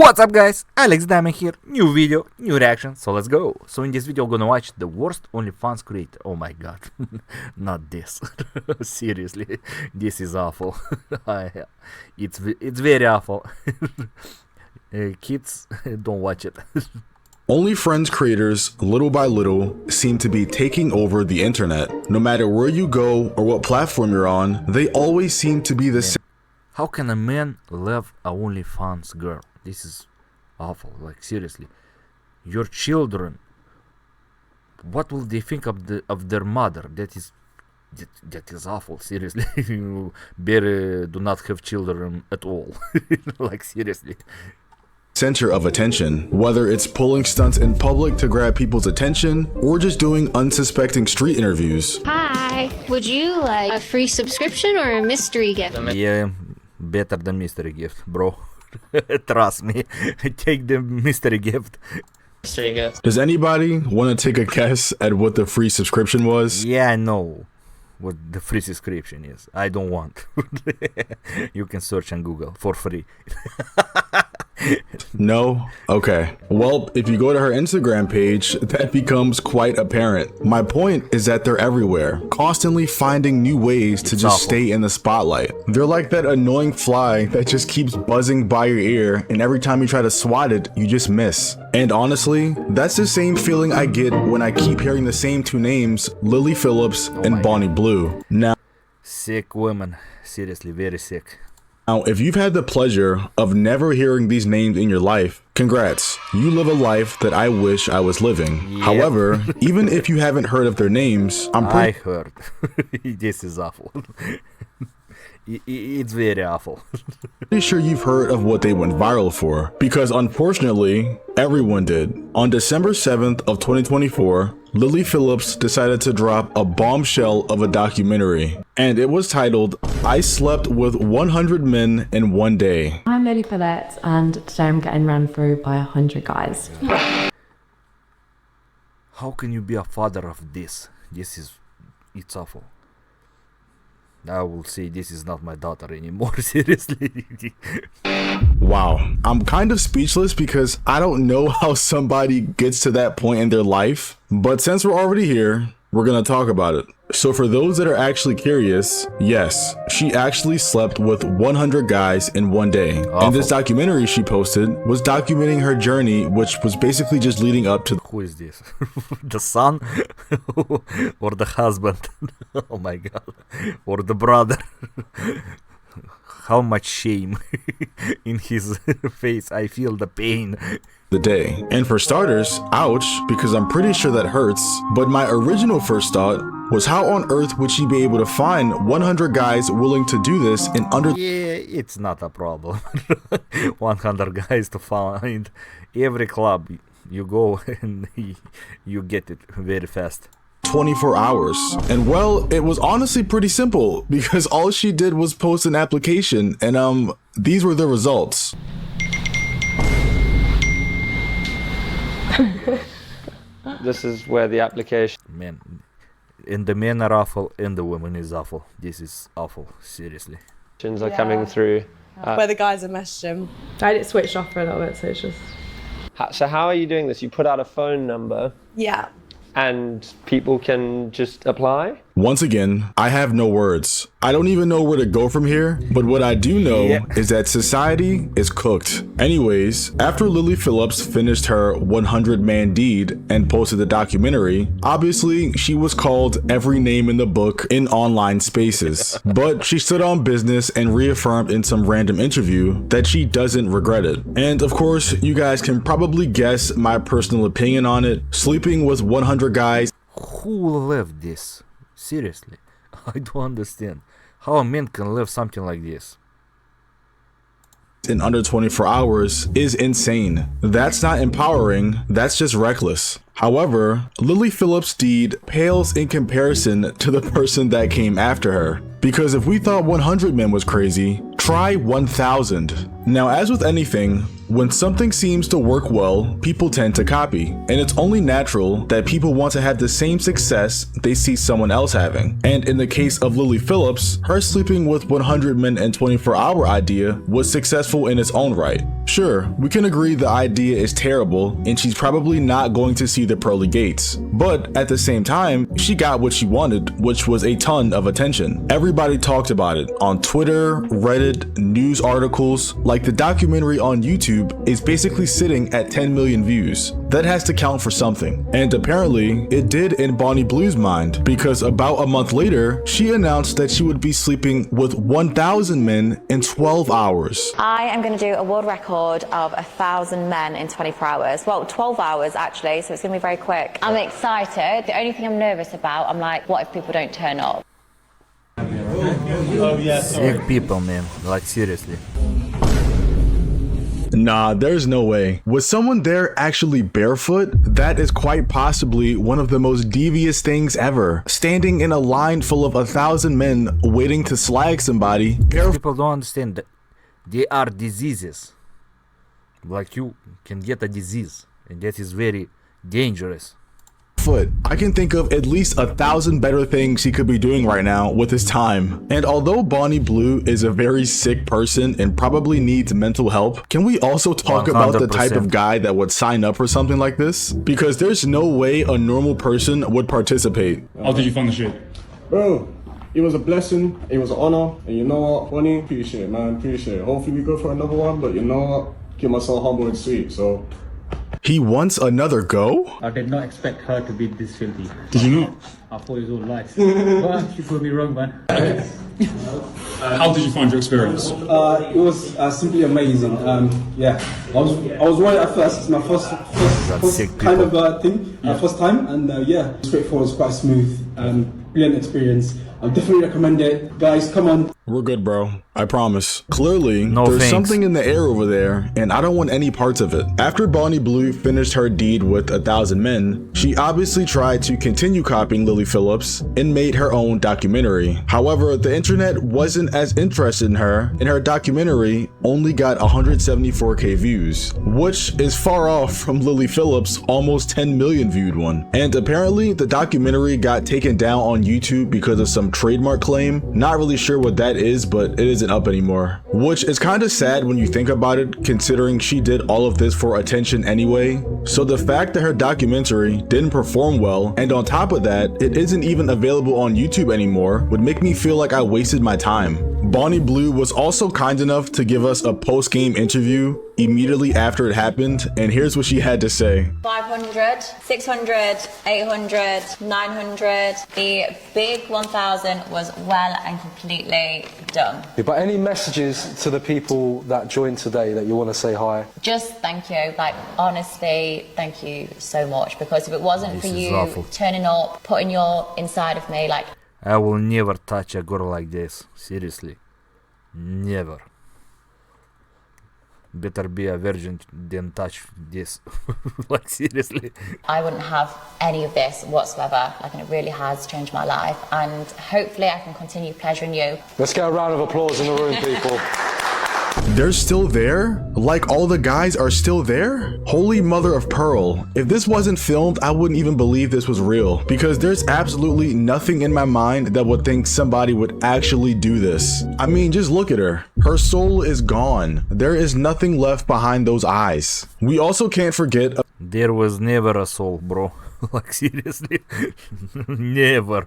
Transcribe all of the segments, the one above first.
What's up guys, Alex Diamond here, new video, new reaction, so let's go. So in this video I'm gonna watch the worst OnlyFans creator. Oh my god, not this. Seriously, this is awful. It's very awful. Kids, don't watch it. OnlyFans creators, little by little, seem to be taking over the internet. No matter where you go or what platform you're on, they always seem to be the same. How can a man love a OnlyFans girl? This is awful, like seriously. Your children, what will they think of their mother? That is awful, seriously. You better do not have children at all. Like seriously. Center of attention, whether it's pulling stunts in public to grab people's attention or just doing unsuspecting street interviews. Hi, would you like a free subscription or a mystery gift? Yeah, better than mystery gift, bro. Trust me, take the mystery gift. Does anybody want to take a guess at what the free subscription was? Yeah, I know what the free subscription is. I don't want. You can search on Google for free. No? Okay. Well, if you go to her Instagram page, that becomes quite apparent. My point is that they're everywhere, constantly finding new ways to just stay in the spotlight. They're like that annoying fly that just keeps buzzing by your ear, and every time you try to swat it, you just miss. And honestly, that's the same feeling I get when I keep hearing the same two names, Lily Phillips and Bonnie Blue. Now, sick woman. Seriously, very sick. Now, if you've had the pleasure of never hearing these names in your life, congrats. You live a life that I wish I was living. Yep. However, even if you haven't heard of their names, I heard. This is awful. It's very awful. Pretty sure you've heard of what they went viral for, because unfortunately, everyone did. On December 7th of 2024, Lily Phillips decided to drop a bombshell of a documentary, and it was titled, I Slept with 100 Men in One Day. I'm Lily Phillips, and today I'm getting run through by 100 guys. How can you be a father of this? It's awful. I will say this is not my daughter anymore, seriously. Wow, I'm kind of speechless because I don't know how somebody gets to that point in their life, but since we're already here, we're gonna talk about it. So for those that are actually curious, yes, she actually slept with 100 guys in one day. Awful. And this documentary she posted was documenting her journey, which was basically just leading up to— Who is this? The son? Or the husband? Oh my god. Or the brother? How much shame in his face. I feel the pain. The day. And for starters, ouch, because I'm pretty sure that hurts, but my original first thought was how on earth would she be able to find 100 guys willing to do this in under— Yeah, it's not a problem. 100 guys to find. Every club you go and you get it very fast. 24 hours. And well, it was honestly pretty simple because all she did was post an application and these were the results. This is where the application— Man, and the men are awful and the women is awful. This is awful, seriously. are coming through. Where the guys are messaging. I had it switched off for a little bit, so it's just... So how are you doing this? You put out a phone number. Yeah. And people can just apply? Once again, I have no words. I don't even know where to go from here, but what I do know is that society is cooked. Anyways, after Lily Phillips finished her 100-man deed and posted the documentary, obviously she was called every name in the book in online spaces. But she stood on business and reaffirmed in some random interview that she doesn't regret it. And of course, you guys can probably guess my personal opinion on it. Sleeping with 100 guys. Who lived this? Seriously, I don't understand how a man can live something like this. In under 24 hours is insane. That's not empowering, that's just reckless. However, Lily Phillips' deed pales in comparison to the person that came after her. Because if we thought 100 men was crazy, try 1,000. Now, as with anything, when something seems to work well, people tend to copy, and it's only natural that people want to have the same success they see someone else having. And in the case of Lily Phillips, her sleeping with 100 men in 24-hour idea was successful in its own right. Sure, we can agree the idea is terrible and she's probably not going to see the pearly gates, but at the same time, she got what she wanted, which was a ton of attention. Everybody talked about it on Twitter, Reddit, news articles. Like the documentary on YouTube is basically sitting at 10 million views. That has to count for something. And apparently, it did in Bonnie Blue's mind, because about a month later, she announced that she would be sleeping with 1,000 men in 12 hours. I am going to do a world record of 1,000 men in 24 hours. Well, 12 hours actually, so it's going to be very quick. I'm excited. The only thing I'm nervous about, I'm like, what if people don't turn up? Sick people, man. Like, seriously. Nah, there's no way. Was someone there actually barefoot? That is quite possibly one of the most devious things ever. Standing in a line full of 1,000 men waiting to slag somebody. People don't understand that they are diseases. Like, you can get a disease, and that is very dangerous. Foot. I can think of at least 1,000 better things he could be doing right now with his time. And although Bonnie Blue is a very sick person and probably needs mental help, can we also talk about the type of guy that would sign up for something like this? Because there's no way a normal person would participate. How did you find the shit? Bro, it was a blessing, it was an honor, and you know what, Bonnie, appreciate it, man, appreciate it. Hopefully we go for another one, but you know what, keep myself humble and sweet, so. He wants another go? I did not expect her to be this filthy. Did you not? I thought it was all lies. Well, she proved me wrong, man. How did you find your experience? It was simply amazing. Yeah, I was worried at first. It's my first kind of thing, first time, and yeah, straightforward, it's quite smooth. Brilliant experience. I definitely recommend it, guys. Come on. We're good, bro. I promise. Clearly, there's something in the air over there, and I don't want any parts of it. After Bonnie Blue finished her deed with 1,000 men, she obviously tried to continue copying Lily Phillips and made her own documentary. However, the internet wasn't as interested in her, and her documentary only got 174k views, which is far off from Lily Phillips' almost 10 million viewed one. And apparently, the documentary got taken down on YouTube because of some trademark claim. Not really sure what that is, but it isn't up anymore, which is kind of sad when you think about it, considering she did all of this for attention anyway. So the fact that her documentary didn't perform well, and on top of that, it isn't even available on YouTube anymore, would make me feel like I wasted my time. Bonnie Blue was also kind enough to give us a post-game interview immediately after it happened, and here's what she had to say. 500, 600, 800, 900. The big 1,000 was well and completely done. But any messages to the people that joined today that you want to say hi? Just thank you. Like, honestly, thank you so much. Because if it wasn't for you turning up, putting your inside of me, like... I will never touch a girl like this. Seriously. Never. Better be a virgin than touch this. Like, seriously. I wouldn't have any of this whatsoever. Like, and it really has changed my life. And hopefully I can continue pleasuring you. Let's get a round of applause in the room, people. They're still there? Like all the guys are still there? Holy mother of pearl. If this wasn't filmed, I wouldn't even believe this was real, because there's absolutely nothing in my mind that would think somebody would actually do this. I mean, just look at her. Her soul is gone. There is nothing left behind those eyes. We also can't forget... There was never a soul, bro. Like, seriously. Never.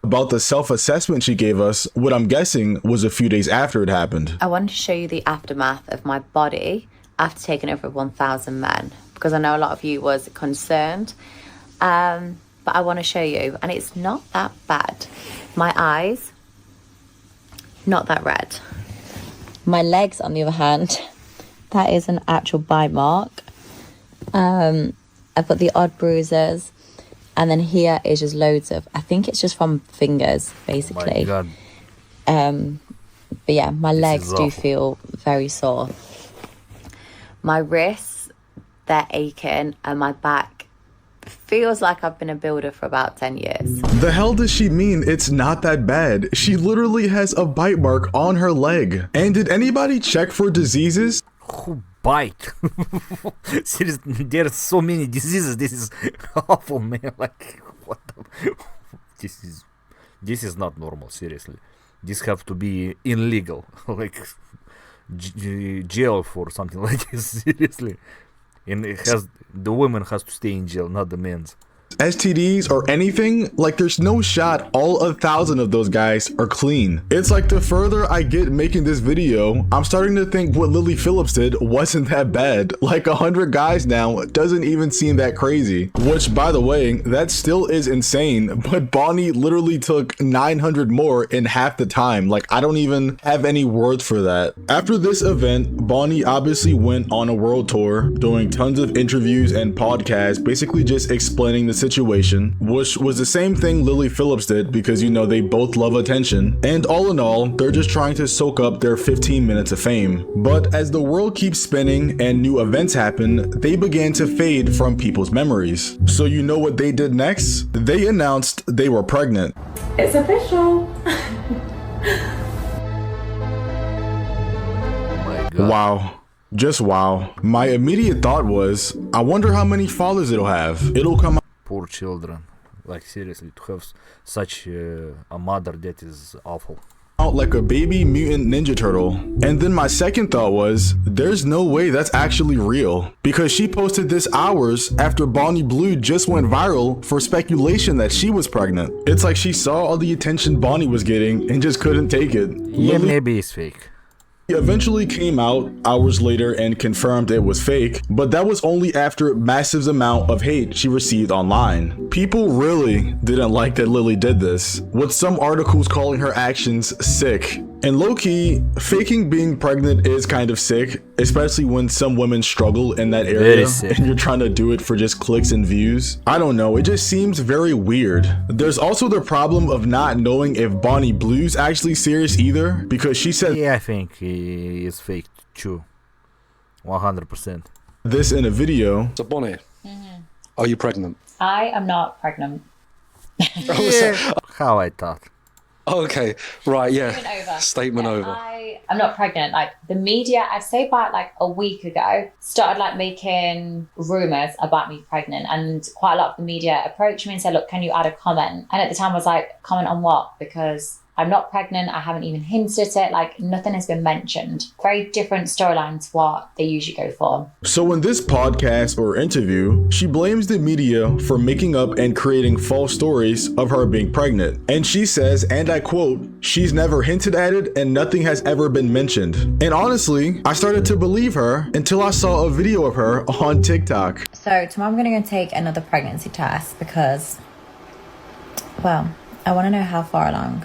About the self-assessment she gave us, what I'm guessing was a few days after it happened. I wanted to show you the aftermath of my body after taking over 1,000 men, because I know a lot of you was concerned, but I want to show you, and it's not that bad. My eyes, not that red. My legs, on the other hand, that is an actual bite mark. I've got the odd bruises. And then here is just loads of, I think it's just from fingers, basically. My God. But yeah, my legs do feel very sore. My wrists, they're aching, and my back feels like I've been a builder for about 10 years. The hell does she mean it's not that bad? She literally has a bite mark on her leg. And did anybody check for diseases? Who bite? Seriously, there are so many diseases. This is awful, man. Like, what the... This is not normal, seriously. This have to be illegal. Like, jail for something like this, seriously. And the woman has to stay in jail, not the men's. STDs or anything, like there's no shot all 1,000 of those guys are clean. It's like the further I get making this video, I'm starting to think what Lily Phillips did wasn't that bad. Like 100 guys now doesn't even seem that crazy. Which, by the way, that still is insane, but Bonnie literally took 900 more in half the time. Like, I don't even have any words for that. After this event, Bonnie obviously went on a world tour, doing tons of interviews and podcasts, basically just explaining the situation, which was the same thing Lily Phillips did because, you know, they both love attention. And all in all, they're just trying to soak up their 15 minutes of fame. But as the world keeps spinning and new events happen, they began to fade from people's memories. So you know what they did next? They announced they were pregnant. It's official. Wow. Just wow. My immediate thought was, I wonder how many fathers it'll have. It'll come out. Poor children. Like, seriously, to have such a mother, that is awful. Out like a baby mutant ninja turtle. And then my second thought was, there's no way that's actually real, because she posted this hours after Bonnie Blue just went viral for speculation that she was pregnant. It's like she saw all the attention Bonnie was getting and just couldn't take it. Yeah, maybe it's fake. He eventually came out hours later and confirmed it was fake, but that was only after massive amount of hate she received online. People really didn't like that Lily did this, with some articles calling her actions sick. And low-key, faking being pregnant is kind of sick, especially when some women struggle in that area and you're trying to do it for just clicks and views. I don't know, it just seems very weird. There's also the problem of not knowing if Bonnie Blue's actually serious either, because she said, yeah, I think he is fake too. 100%. This in a video. So Bonnie, are you pregnant? I am not pregnant. Yeah. How I thought. Okay, right, yeah. Statement over. I'm not pregnant. Like, the media, I'd say about like a week ago, started like making rumors about me pregnant, and quite a lot of the media approached me and said, look, can you add a comment? And at the time I was like, comment on what? Because I'm not pregnant. I haven't even hinted at it. Like, nothing has been mentioned. Very different storylines to what they usually go for. So in this podcast or interview, she blames the media for making up and creating false stories of her being pregnant. And she says, and I quote, she's never hinted at it and nothing has ever been mentioned. And honestly, I started to believe her until I saw a video of her on TikTok. So tomorrow I'm going to go take another pregnancy test because, well, I want to know how far along.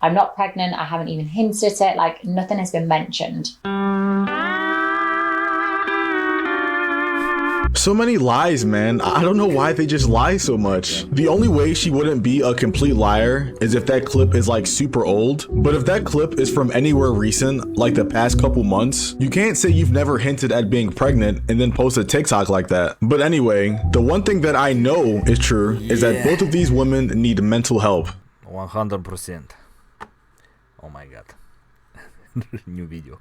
I'm not pregnant. I haven't even hinted at it. Like, nothing has been mentioned. So many lies, man. I don't know why they just lie so much. The only way she wouldn't be a complete liar is if that clip is like super old. But if that clip is from anywhere recent, like the past couple months, you can't say you've never hinted at being pregnant and then post a TikTok like that. But anyway, the one thing that I know is true is that both of these women need mental help. 100%. Oh my god. New video.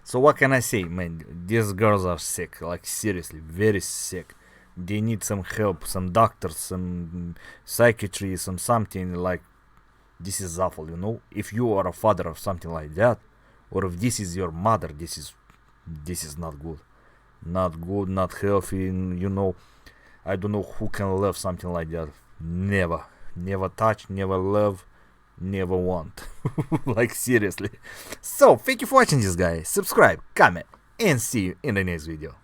So what can I say, man? These girls are sick, like seriously, very sick. They need some help, some doctors, some psychiatry, some something. Like, this is awful, you know. If you are a father of something like that, or if this is your mother, this is not good. Not good, not healthy, you know. I don't know who can love something like that. Never touch, never love, never want. Like, seriously. So thank you for watching this, guys. Subscribe, comment, and see you in the next video.